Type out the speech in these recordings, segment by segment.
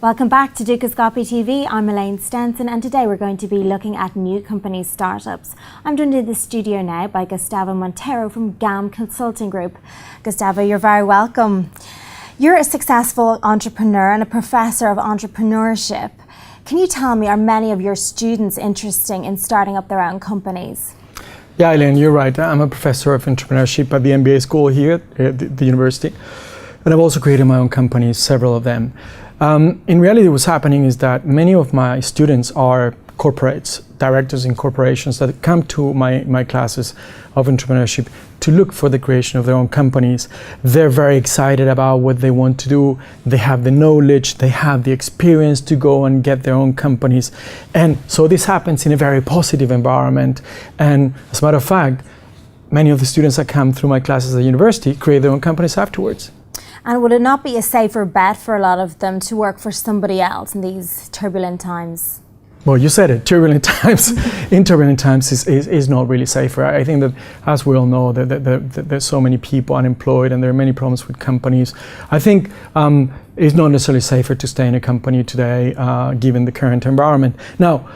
Welcome back to Dukascopy TV. I'm Elaine Stenson, and today we're going to be looking at new company startups. I'm joined in the studio now by Gustavo Montero from GAM Consulting Group. Gustavo, you're very welcome. You're a successful entrepreneur and a professor of entrepreneurship. Can you tell me, are many of your students interested in starting up their own companies? Yeah, Elaine, you're right. I'm a professor of entrepreneurship at the MBA school here at the university. And I've also created my own companies, several of them. In reality, what's happening is that many of my students are corporates, directors in corporations that come to my classes of entrepreneurship to look for the creation of their own companies. They're very excited about what they want to do. They have the knowledge, they have the experience to go and get their own companies. And so this happens in a very positive environment. And as a matter of fact, many of the students that come through my classes at the university create their own companies afterwards. And would it not be a safer bet for a lot of them to work for somebody else in these turbulent times? Well, you said it, turbulent times. In turbulent times is not really safer. I think that, as we all know, that there's so many people unemployed and there are many problems with companies. I think it's not necessarily safer to stay in a company today, given the current environment. Now,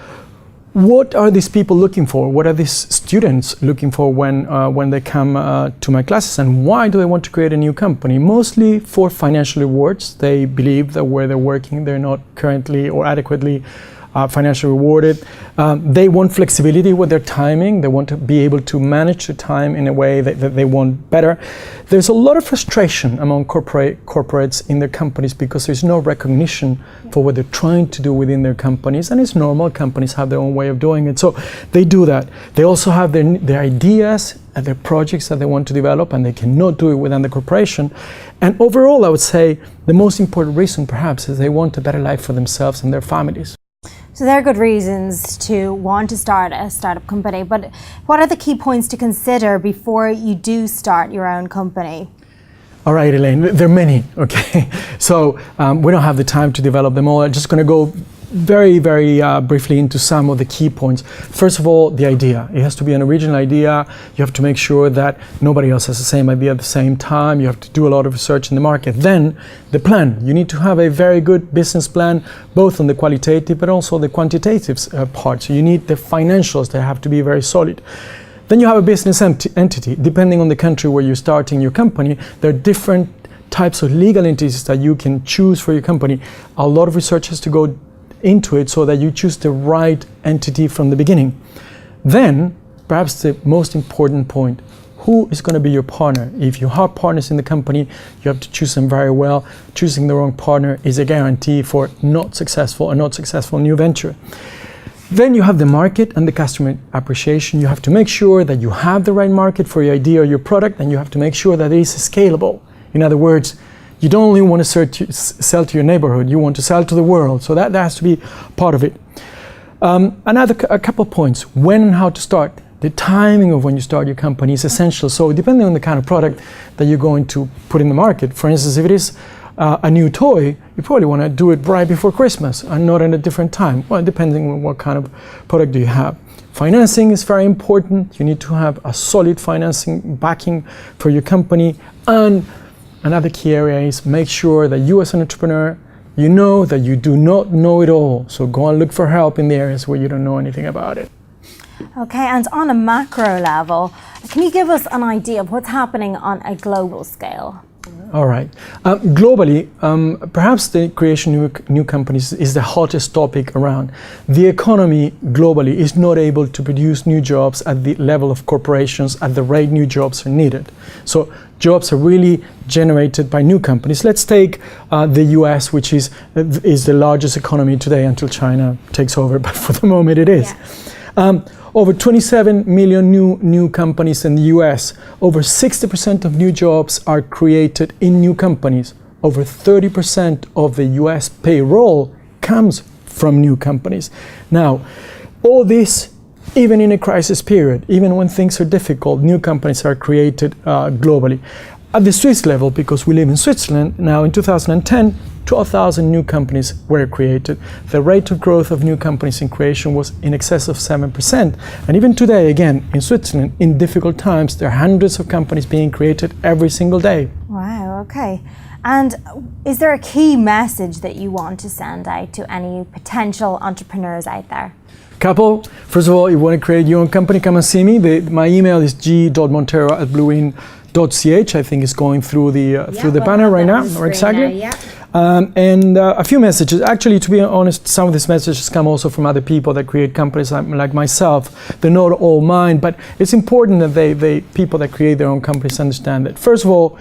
what are these people looking for? What are these students looking for when they come to my classes, and why do they want to create a new company? Mostly for financial rewards. They believe that where they're working, they're not currently or adequately financially rewarded. They want flexibility with their timing. They want to be able to manage the time in a way that they want better. There's a lot of frustration among corporates in their companies because there's no recognition for what they're trying to do within their companies, and it's normal. Companies have their own way of doing it, so they do that. They also have their ideas and their projects that they want to develop, and they cannot do it within the corporation. And overall, I would say the most important reason perhaps is they want a better life for themselves and their families. So there are good reasons to want to start a startup company, but what are the key points to consider before you do start your own company? All right, Elaine, there are many, okay? So we don't have the time to develop them all. I'm just going to go very briefly into some of the key points. First of all, the idea. It has to be an original idea. You have to make sure that nobody else has the same idea at the same time. You have to do a lot of research in the market. Then the plan. You need to have a very good business plan, both on the qualitative but also the quantitative part. So you need the financials that have to be very solid. Then you have a business entity. Depending on the country where you're starting your company, there are different types of legal entities that you can choose for your company. A lot of research has to go into it so that you choose the right entity from the beginning. Then, perhaps the most important point, who is going to be your partner? If you have partners in the company, you have to choose them very well. Choosing the wrong partner is a guarantee for a not successful new venture. Then you have the market and the customer appreciation. You have to make sure that you have the right market for your idea or your product, and you have to make sure that it is scalable. In other words, you don't only want to sell to your neighborhood, you want to sell to the world. So that has to be part of it. A couple of points. When and how to start. The timing of when you start your company is essential. So depending on the kind of product that you're going to put in the market, for instance, if it is a new toy, you probably want to do it right before Christmas and not at a different time. Well, depending on what kind of product do you have. Financing is very important. You need to have a solid financing backing for your company. And another key area is make sure that you as an entrepreneur, you know that you do not know it all. So go and look for help in the areas where you don't know anything about it. Okay, and on a macro level, can you give us an idea of what's happening on a global scale? All right. Globally, perhaps the creation of new companies is the hottest topic around. The economy globally is not able to produce new jobs at the level of corporations at the rate new jobs are needed. So jobs are really generated by new companies. Let's take the US, which is the largest economy today until China takes over, but for the moment it is. Yeah. Over 27 million new companies in the US. Over 60% of new jobs are created in new companies. Over 30% of the US payroll comes from new companies. Now, all this, even in a crisis period, even when things are difficult, new companies are created globally. At the Swiss level, because we live in Switzerland, now in 2010, 12,000 new companies were created. The rate of growth of new companies in creation was in excess of 7%. And even today, again, in Switzerland, in difficult times, there are hundreds of companies being created every single day. Wow, okay. And is there a key message that you want to send out to any potential entrepreneurs out there? Couple. First of all, if you want to create your own company, come and see me. My email is g.montero@bluein.ch. I think it's going through the banner right now. Or exactly. And a few messages. Actually, to be honest, some of these messages come also from other people that create companies like myself. They're not all mine, but it's important that people that create their own companies understand that. First of all,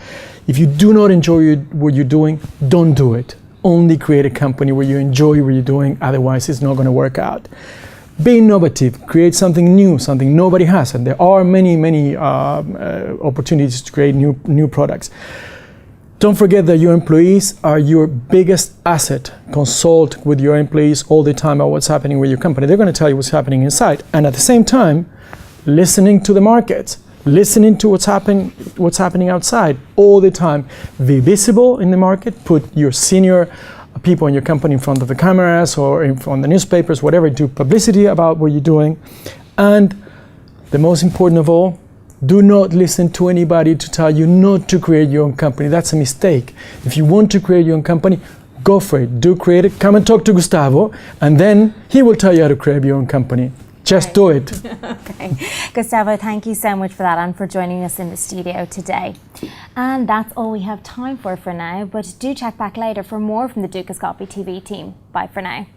if you do not enjoy what you're doing, don't do it. Only create a company where you enjoy what you're doing, otherwise it's not going to work out. Be innovative, create something new, something nobody has, and there are many opportunities to create new products. Don't forget that your employees are your biggest asset. Consult with your employees all the time about what's happening with your company. They're going to tell you what's happening inside, and at the same time, listening to the markets, listening to what's happening outside all the time. Be visible in the market. Put your senior people in your company in front of the cameras or in front of the newspapers, whatever. Do publicity about what you're doing, and the most important of all, do not listen to anybody to tell you not to create your own company. That's a mistake. If you want to create your own company, go for it. Do create it. Come and talk to Gustavo, and then he will tell you how to create your own company. Just do it. Okay. Gustavo, thank you so much for that and for joining us in the studio today. And that's all we have time for now, but do check back later for more from the Dukascopy TV team. Bye for now.